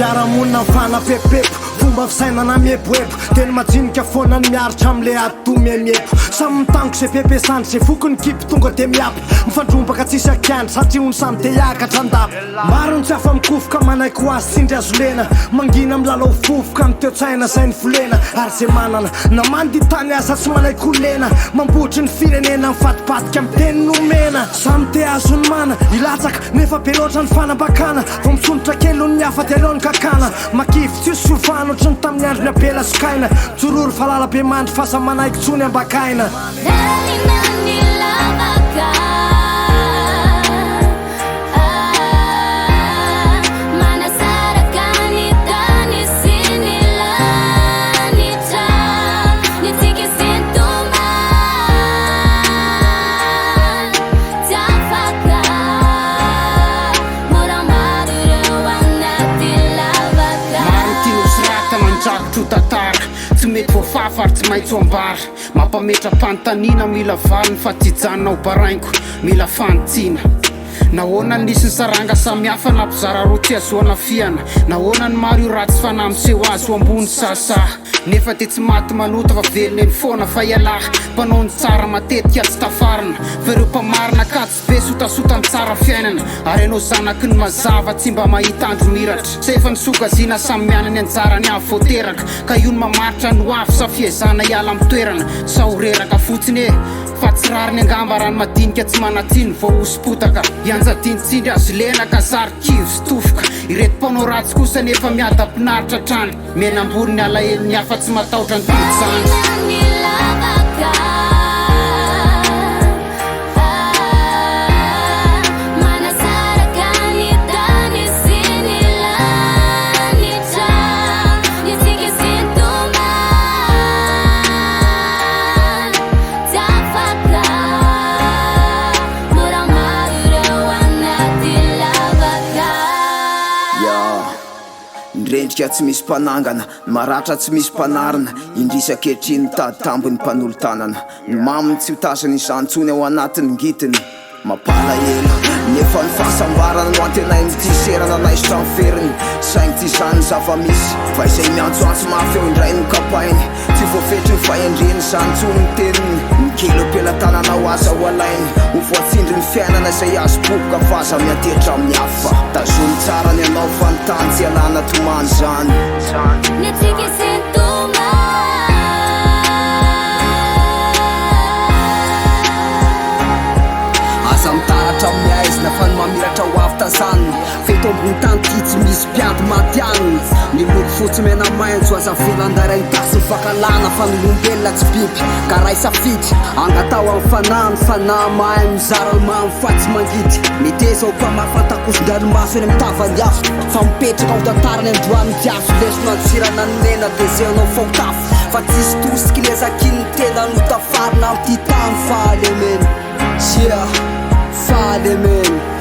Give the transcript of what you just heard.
Fiarahamonina mifanapepopepo fomba fisainana mieboebo tena majinika foana ny miaritra am'le ado miemiepo samy mitango zay pepesandry zay fokony kipy tonga de miapy mifandrombaka tsisy akiandry satria ony samy de hiakatra andapy maro ny tsy afa mikofoka manaiky ho azy tsindry azolena mangina milalao fofoka amy teo-tsaina zay ny volena ary zay manana namandy tany asa tsy manaiky olena mambotry ny firenena mifatipatika amy teny nomena samy te azony mana ilatsaka nefa be loatra ny fanambakana vo misonitra kely ony miafa de aleo ny kakana makivy tsisy sovana ohatry ny tamin'ny andro ny apela sokaina jororo falala be mandry fasa manaiky tsony ambakaina tsy mety voafafa ary tsy maintsy ambara mampametra-panontaniana mila valiny fa tsy hijanona ho baraingo mila fanitsina nahoana ny nisy ny saranga samihafa na mpizara roa tsy azoana fiana nahoana ny maro io ratsy fanamseho azy ho ambony sasa nefa de tsy maty manota fa velona eny foana fa ialahy mpanao ny tsara matetika tsy tafarina fa ireo mpamarina ka tsy be sotasota ny tsara fiainana ary anao zanaky ny mazava tsy mba mahita andro miratra sa efa nisokazina samy mianany anjarany avy voateraka ka io ny mamaritra ny hoafy sa fiezana hiala amy toerana sa horeraka fotsiny e fa tsy rariny angamba raha ny madinika tsy manatsiny vao hosim-potaka ianjadinitsindry azo lena ka zary kivy sy tofoka ireto mpanao ratsy kosa nefa miada-pinaritra trany menambory ny alahelo ny hafa tsy matahotra ny tolotsany ndrendrika tsy misy mpanangana maratra tsy misy mpanarina indrisakehitriny mitady tambony mpanolo tanana ny maminy tsy hotazany izantsony ao anatin'ny ngitiny mapala ela nefa ny fahasambarana no antenay ny tiserana naisitra ny feriny saigny ty zany zava-misy fa izay miantsoantso mafy eo indray no kapainy tsy voafetry ny fahendreny zantsony ny teniny mikely am-pelatanana ho aza ho alainy ho voatsindry ny fiainana izay azo boboka fa aza miatetra amin'ny hafa tazony tsara ny anao fanontany tsy alana tomany zany aza mitaratra amin'ny aizina fa ny mamiratra ho avy tazaniny feto ambony tany ty tsy misy mpiady maty aniny ny loko fotsy mena maintso aza velandaray tasy ny fakalana fa milombelona tsy biby ka ray safidy angatao amin'ny fanany fanahy mahay mizara mamy fa tsy mangidy mety zao koa mafantakosondranomaso eny mitavany afo fa mipetraka ao tantarany androany diafo lesona antsirana ny nena de zay anao faotafo fa tsisy tosika ilezakiny tena no tafarina amty tany fahalemeny sia fahalemeny